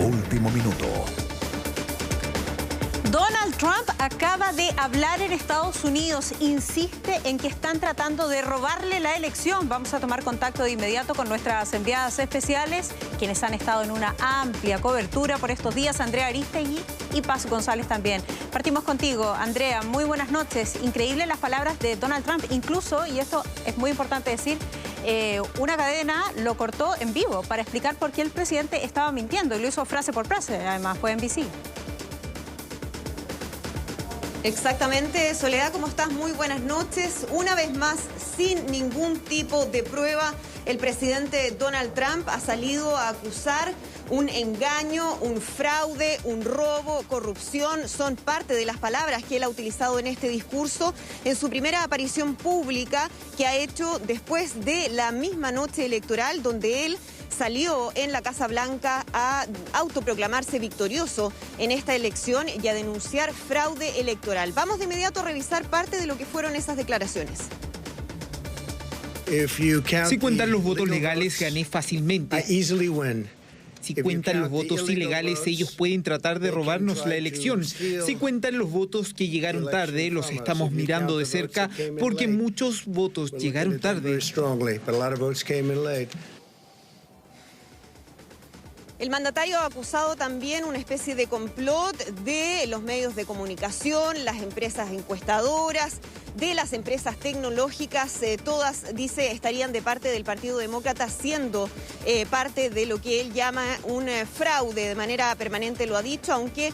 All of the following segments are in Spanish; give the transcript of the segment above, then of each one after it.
último minuto. Donald Trump acaba de hablar en Estados Unidos. Insiste en que están tratando de robarle la elección. Vamos a tomar contacto de inmediato con nuestras enviadas especiales, quienes han estado en una amplia cobertura por estos días, Andrea Aristegui y Paz González también. Partimos contigo, Andrea. Muy buenas noches. Increíbles las palabras de Donald Trump. Incluso, y esto es muy importante decir, una cadena lo cortó en vivo para explicar por qué el presidente estaba mintiendo. Y lo hizo frase por frase, además fue en NBC. Exactamente, Soledad, ¿cómo estás? Muy buenas noches. Una vez más, sin ningún tipo de prueba, el presidente Donald Trump ha salido a acusar un engaño, un fraude, un robo, corrupción. Son parte de las palabras que él ha utilizado en este discurso en su primera aparición pública que ha hecho después de la misma noche electoral, donde él salió en la Casa Blanca a autoproclamarse victorioso en esta elección y a denunciar fraude electoral. Vamos de inmediato a revisar parte de lo que fueron esas declaraciones. Si cuentan los votos legales, gané fácilmente. Si cuentan los votos ilegales, ellos pueden tratar de robarnos la elección. Si cuentan los votos que llegaron tarde, los estamos mirando de cerca porque muchos votos llegaron tarde. El mandatario ha acusado también una especie de complot de los medios de comunicación, las empresas encuestadoras, de las empresas tecnológicas. Todas, dice, estarían de parte del Partido Demócrata, siendo parte de lo que él llama un fraude. De manera permanente lo ha dicho, aunque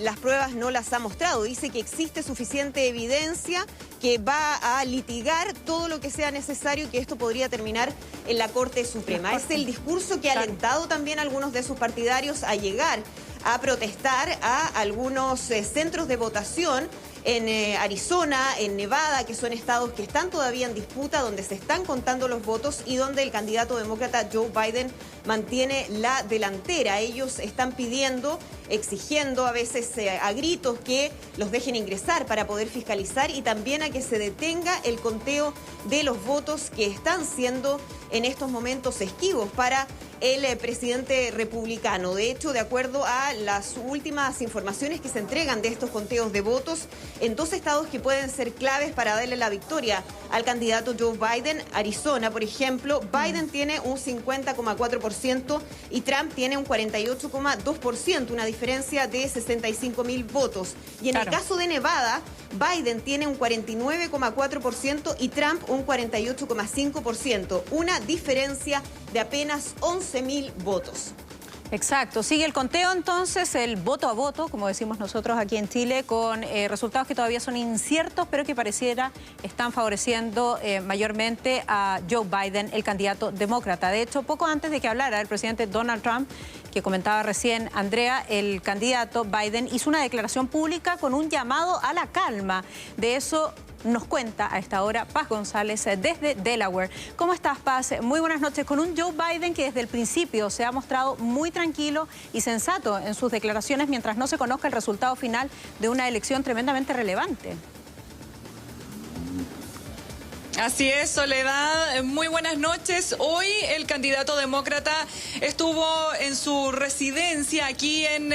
las pruebas no las ha mostrado. Dice que existe suficiente evidencia, que va a litigar todo lo que sea necesario y que esto podría terminar en la Corte Suprema. Es el discurso que ha alentado también a algunos de sus partidarios a llegar a protestar a algunos centros de votación en Arizona, en Nevada, que son estados que están todavía en disputa, donde se están contando los votos y donde el candidato demócrata Joe Biden mantiene la delantera. Ellos están pidiendo, exigiendo a veces a gritos que los dejen ingresar para poder fiscalizar y también a que se detenga el conteo de los votos que están siendo en estos momentos esquivos para el presidente republicano. De hecho, de acuerdo a las últimas informaciones que se entregan de estos conteos de votos, en dos estados que pueden ser claves para darle la victoria al candidato Joe Biden, Arizona, por ejemplo, Biden tiene un 50,4% y Trump tiene un 48,2%, una diferencia de 65.000 votos. Y en el caso de Nevada, Biden tiene un 49,4% y Trump un 48,5%, una diferencia de apenas 11.000 votos. Exacto, sigue el conteo entonces, el voto a voto, como decimos nosotros aquí en Chile, con resultados que todavía son inciertos, pero que pareciera están favoreciendo mayormente a Joe Biden, el candidato demócrata. De hecho, poco antes de que hablara el presidente Donald Trump, que comentaba recién Andrea, el candidato Biden hizo una declaración pública con un llamado a la calma. De eso nos cuenta a esta hora Paz González desde Delaware. ¿Cómo estás, Paz? Muy buenas noches. Con un Joe Biden que desde el principio se ha mostrado muy tranquilo y sensato en sus declaraciones mientras no se conozca el resultado final de una elección tremendamente relevante. Así es, Soledad. Muy buenas noches. Hoy el candidato demócrata estuvo en su residencia aquí en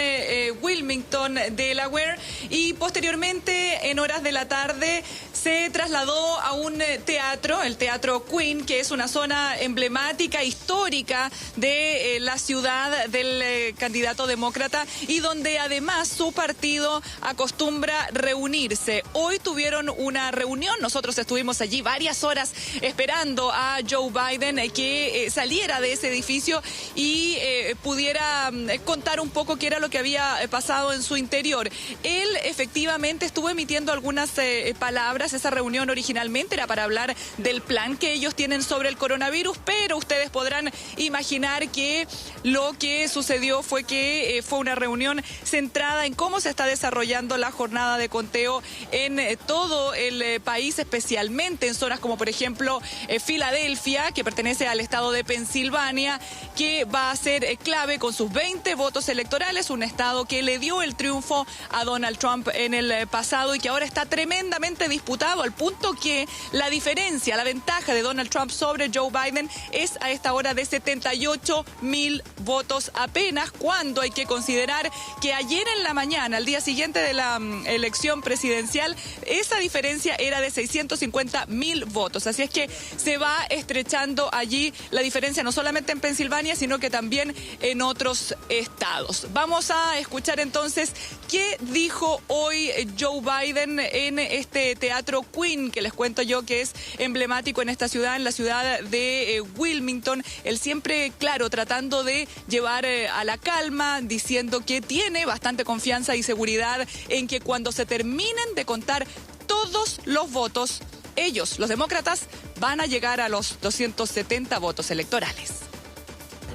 Wilmington, Delaware, y posteriormente, en horas de la tarde, se trasladó a un teatro, el Teatro Queen, que es una zona emblemática, histórica de la ciudad del candidato demócrata y donde además su partido acostumbra reunirse. Hoy tuvieron una reunión, nosotros estuvimos allí varias horas esperando a Joe Biden que saliera de ese edificio y pudiera contar un poco qué era lo que había pasado en su interior. Él efectivamente estuvo emitiendo algunas palabras. Esa reunión originalmente era para hablar del plan que ellos tienen sobre el coronavirus, pero ustedes podrán imaginar que lo que sucedió fue que fue una reunión centrada en cómo se está desarrollando la jornada de conteo en todo el país, especialmente en zonas como por ejemplo Filadelfia, que pertenece al estado de Pensilvania, que va a ser clave con sus 20 votos electorales, un estado que le dio el triunfo a Donald Trump en el pasado y que ahora está tremendamente disputado resultado, al punto que la diferencia, la ventaja de Donald Trump sobre Joe Biden es a esta hora de 78.000 votos apenas, cuando hay que considerar que ayer en la mañana, al día siguiente de la elección presidencial, esa diferencia era de 650.000 votos. Así es que se va estrechando allí la diferencia, no solamente en Pensilvania, sino que también en otros estados. Vamos a escuchar entonces qué dijo hoy Joe Biden en este Teatro Queen, que les cuento yo que es emblemático en esta ciudad, en la ciudad de Wilmington. Él siempre, claro, tratando de llevar a la calma, diciendo que tiene bastante confianza y seguridad en que cuando se terminen de contar todos los votos, ellos, los demócratas, van a llegar a los 270 votos electorales.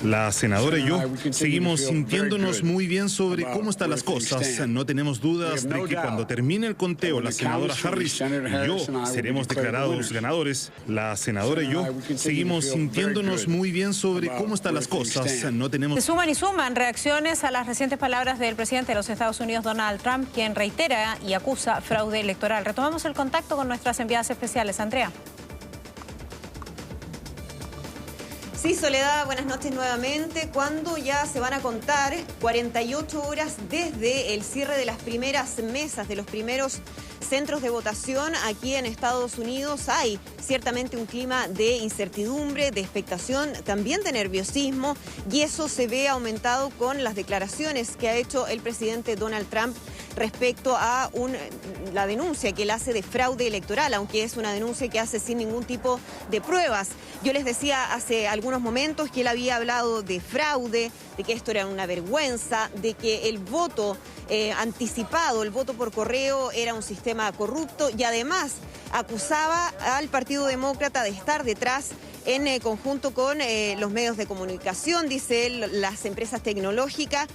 La senadora y yo seguimos sintiéndonos muy bien sobre cómo están las cosas. No tenemos dudas de que cuando termine el conteo, la senadora Harris y yo seremos declarados ganadores. La senadora y yo seguimos sintiéndonos muy bien sobre cómo están las cosas. No tenemos... Se suman y suman reacciones a las recientes palabras del presidente de los Estados Unidos, Donald Trump, quien reitera y acusa fraude electoral. Retomamos el contacto con nuestras enviadas especiales. Andrea. Sí, Soledad, buenas noches nuevamente. Cuando ya se van a contar 48 horas desde el cierre de las primeras mesas, de los primeros centros de votación aquí en Estados Unidos, hay ciertamente un clima de incertidumbre, de expectación, también de nerviosismo, y eso se ve aumentado con las declaraciones que ha hecho el presidente Donald Trump respecto a la denuncia que él hace de fraude electoral, aunque es una denuncia que hace sin ningún tipo de pruebas. Yo les decía hace algunos momentos que él había hablado de fraude, de que esto era una vergüenza, de que el voto anticipado, el voto por correo era un sistema corrupto, y además acusaba al Partido Demócrata de estar detrás en conjunto con los medios de comunicación, dice él, las empresas tecnológicas,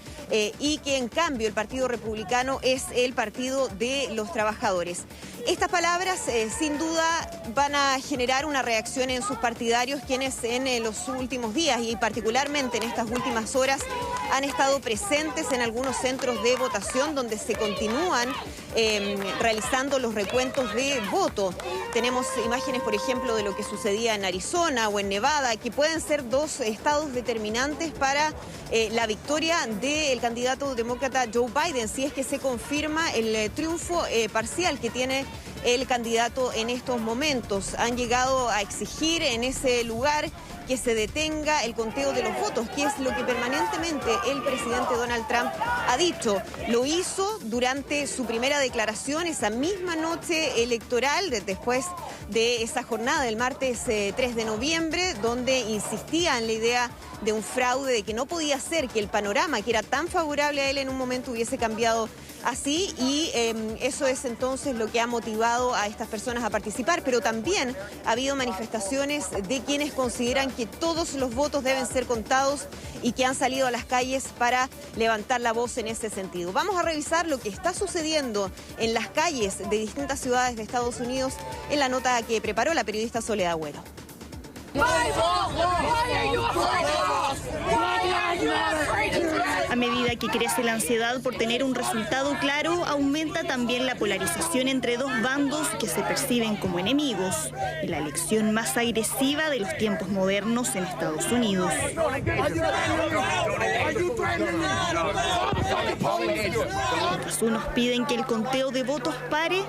y que en cambio el Partido Republicano es el partido de los trabajadores. Estas palabras sin duda van a generar una reacción en sus partidarios, quienes en los últimos días y particularmente en estas últimas horas han estado presentes en algunos centros de votación donde se continúan realizando los recuentos de voto. Tenemos imágenes, por ejemplo, de lo que sucedía en Arizona o en Nevada, que pueden ser dos estados determinantes para la victoria del candidato demócrata Joe Biden, si es que se confirma el triunfo parcial que tiene el candidato en estos momentos. Han llegado a exigir en ese lugar que se detenga el conteo de los votos, que es lo que permanentemente el presidente Donald Trump ha dicho. Lo hizo durante su primera declaración esa misma noche electoral, después de esa jornada del martes 3 de noviembre, donde insistía en la idea de un fraude, de que no podía ser que el panorama que era tan favorable a él en un momento hubiese cambiado así, y eso es entonces lo que ha motivado a estas personas a participar, pero también ha habido manifestaciones de quienes consideran que todos los votos deben ser contados y que han salido a las calles para levantar la voz en ese sentido. Vamos a revisar lo que está sucediendo en las calles de distintas ciudades de Estados Unidos en la nota que preparó la periodista Soledad Agüero. A medida que crece la ansiedad por tener un resultado claro, aumenta también la polarización entre dos bandos que se perciben como enemigos, en la elección más agresiva de los tiempos modernos en Estados Unidos. Mientras unos piden que el conteo de votos pare,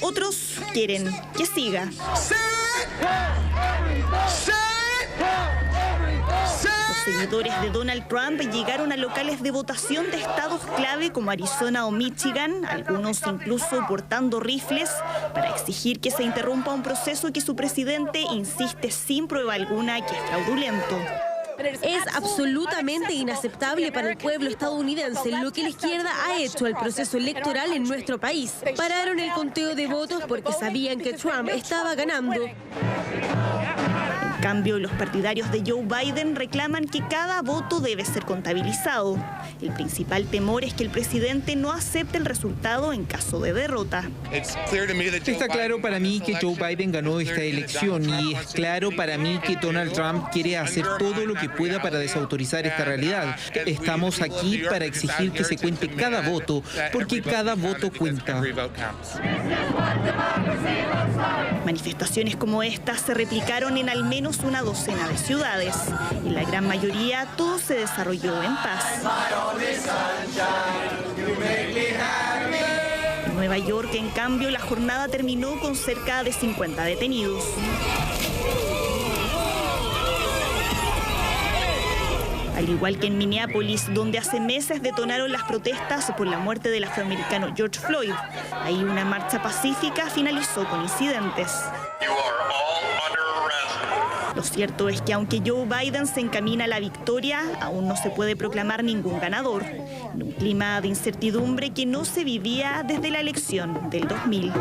otros quieren que siga. Los seguidores de Donald Trump llegaron a locales de votación de estados clave como Arizona o Michigan, algunos incluso portando rifles, para exigir que se interrumpa un proceso que su presidente insiste sin prueba alguna que es fraudulento. Es absolutamente inaceptable para el pueblo estadounidense lo que la izquierda ha hecho al proceso electoral en nuestro país. Pararon el conteo de votos porque sabían que Trump estaba ganando. cambio, los partidarios de Joe Biden reclaman que cada voto debe ser contabilizado. El principal temor es que el presidente no acepte el resultado en caso de derrota. Está claro para mí que Joe Biden ganó esta elección y es claro para mí que Donald Trump quiere hacer todo lo que pueda para desautorizar esta realidad. Estamos aquí para exigir que se cuente cada voto, porque cada voto cuenta. Manifestaciones como estas se replicaron en al menos una docena de ciudades. En la gran mayoría todo se desarrolló en paz. En Nueva York, en cambio, la jornada terminó con cerca de 50 detenidos. Al igual que en Minneapolis, donde hace meses detonaron las protestas por la muerte del afroamericano George Floyd. Ahí una marcha pacífica finalizó con incidentes. Lo cierto es que aunque Joe Biden se encamina a la victoria, aún no se puede proclamar ningún ganador, en un clima de incertidumbre que no se vivía desde la elección del 2000.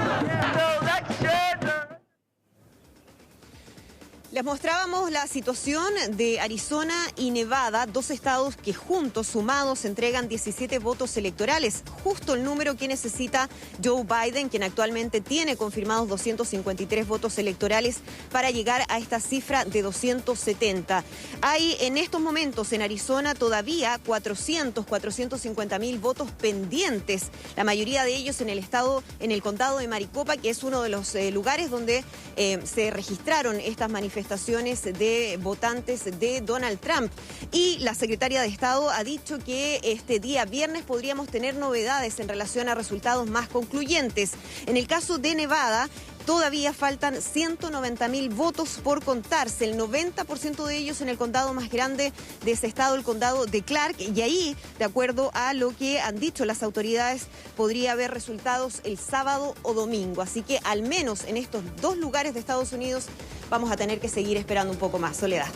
Les mostrábamos la situación de Arizona y Nevada, dos estados que juntos, sumados, entregan 17 votos electorales, justo el número que necesita Joe Biden, quien actualmente tiene confirmados 253 votos electorales para llegar a esta cifra de 270. Hay en estos momentos en Arizona todavía 450.000 votos pendientes, la mayoría de ellos en el condado de Maricopa, que es uno de los lugares donde se registraron estas manifestaciones de votantes de Donald Trump. Y la secretaria de Estado ha dicho que este día viernes podríamos tener novedades en relación a resultados más concluyentes. En el caso de Nevada, todavía faltan 190.000 votos por contarse, el 90% de ellos en el condado más grande de ese estado, el condado de Clark, y ahí, de acuerdo a lo que han dicho las autoridades, podría haber resultados el sábado o domingo. Así que al menos en estos dos lugares de Estados Unidos vamos a tener que seguir esperando un poco más. Soledad.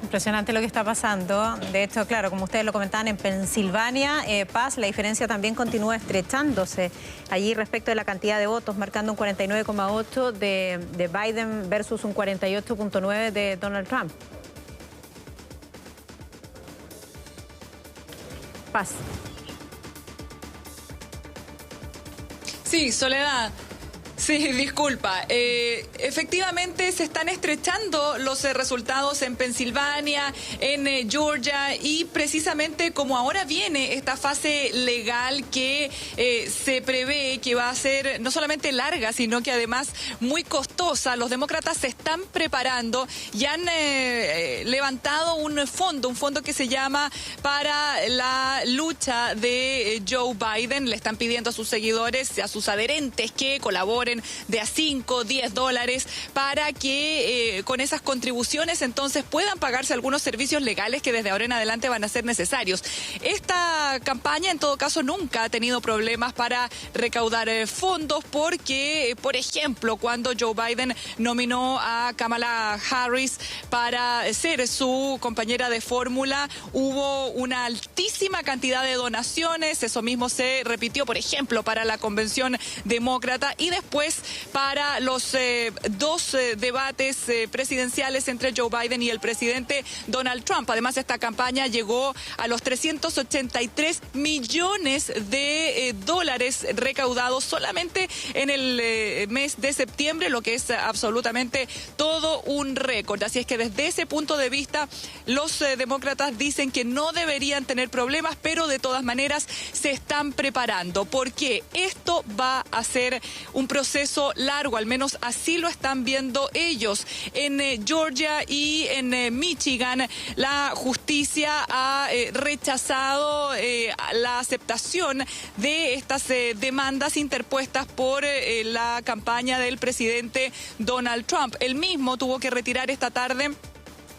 Impresionante lo que está pasando. De hecho, claro, como ustedes lo comentaban, en Pensilvania, Paz, la diferencia también continúa estrechándose allí respecto de la cantidad de votos, marcando un 49,8 de Biden versus un 48,9 de Donald Trump. Paz. Sí, Soledad. Sí, disculpa. Efectivamente se están estrechando los resultados en Pensilvania, en Georgia, y precisamente como ahora viene esta fase legal que se prevé que va a ser no solamente larga, sino que además muy costosa, los demócratas se están preparando y han levantado un fondo que se llama para la lucha de Joe Biden. Le están pidiendo a sus seguidores, a sus adherentes, que colaboren de a $5, $10 para que con esas contribuciones entonces puedan pagarse algunos servicios legales que desde ahora en adelante van a ser necesarios. Esta campaña en todo caso nunca ha tenido problemas para recaudar fondos porque, por ejemplo, cuando Joe Biden nominó a Kamala Harris para ser su compañera de fórmula, hubo una altísima cantidad de donaciones. Eso mismo se repitió, por ejemplo, para la convención demócrata y después para los dos debates presidenciales entre Joe Biden y el presidente Donald Trump. Además, esta campaña llegó a los 383 millones de dólares recaudados solamente en el mes de septiembre, lo que es absolutamente todo un récord. Así es que desde ese punto de vista, los demócratas dicen que no deberían tener problemas, pero de todas maneras se están preparando, porque esto va a ser un proceso largo, al menos así lo están viendo ellos. En Georgia y en Michigan, la justicia ha rechazado la aceptación de estas demandas interpuestas por la campaña del presidente Donald Trump. Él mismo tuvo que retirar esta tarde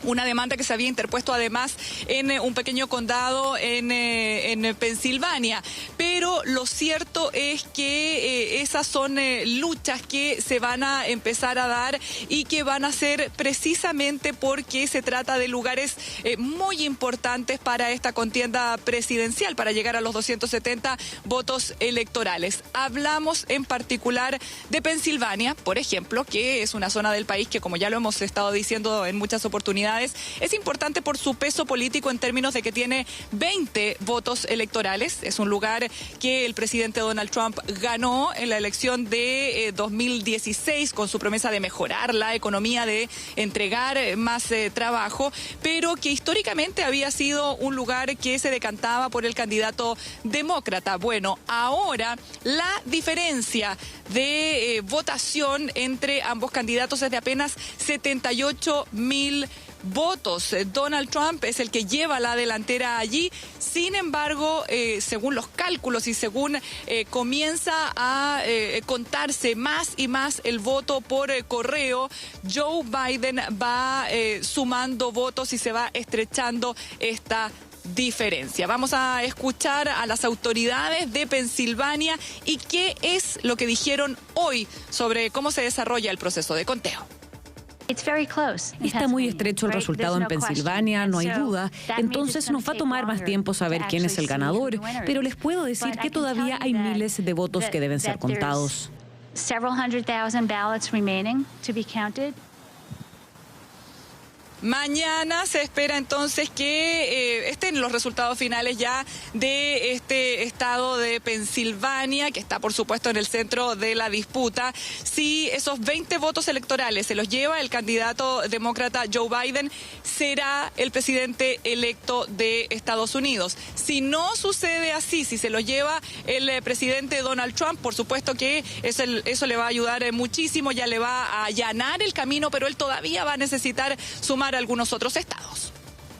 una demanda que se había interpuesto además en un pequeño condado en Pensilvania. Pero lo cierto es que esas son luchas que se van a empezar a dar y que van a ser precisamente porque se trata de lugares muy importantes para esta contienda presidencial, para llegar a los 270 votos electorales. Hablamos en particular de Pensilvania, por ejemplo, que es una zona del país que, como ya lo hemos estado diciendo en muchas oportunidades, es importante por su peso político en términos de que tiene 20 votos electorales. Es un lugar que el presidente Donald Trump ganó en la elección de 2016 con su promesa de mejorar la economía, de entregar más trabajo, pero que históricamente había sido un lugar que se decantaba por el candidato demócrata. Bueno, ahora la diferencia de votación entre ambos candidatos es de apenas 78,000 votos. Donald Trump es el que lleva la delantera allí. Sin embargo, según los cálculos y según comienza a contarse más y más el voto por correo, Joe Biden va sumando votos y se va estrechando esta diferencia. Vamos a escuchar a las autoridades de Pensilvania y qué es lo que dijeron hoy sobre cómo se desarrolla el proceso de conteo. Está muy estrecho el resultado en Pensilvania, no hay duda. Entonces nos va a tomar más tiempo saber quién es el ganador, pero les puedo decir que todavía hay miles de votos que deben ser contados. Mañana se espera entonces que estén los resultados finales ya de este estado de Pensilvania, que está por supuesto en el centro de la disputa. Si esos 20 votos electorales se los lleva el candidato demócrata Joe Biden, será el presidente electo de Estados Unidos. Si no sucede así, si se los lleva el presidente Donald Trump, por supuesto que eso le va a ayudar muchísimo, ya le va a allanar el camino, pero él todavía va a necesitar sumar algunos otros estados.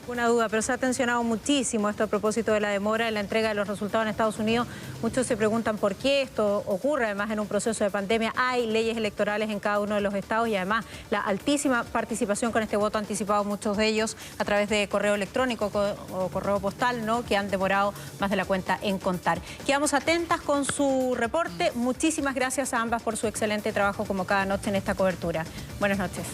Una duda, pero se ha tensionado muchísimo esto a propósito de la demora en la entrega de los resultados en Estados Unidos. Muchos se preguntan por qué esto ocurre, además en un proceso de pandemia. Hay leyes electorales en cada uno de los estados y además la altísima participación con este voto anticipado, muchos de ellos a través de correo electrónico o correo postal, ¿no?, que han demorado más de la cuenta en contar. Quedamos atentas con su reporte. Muchísimas gracias a ambas por su excelente trabajo como cada noche en esta cobertura. Buenas noches.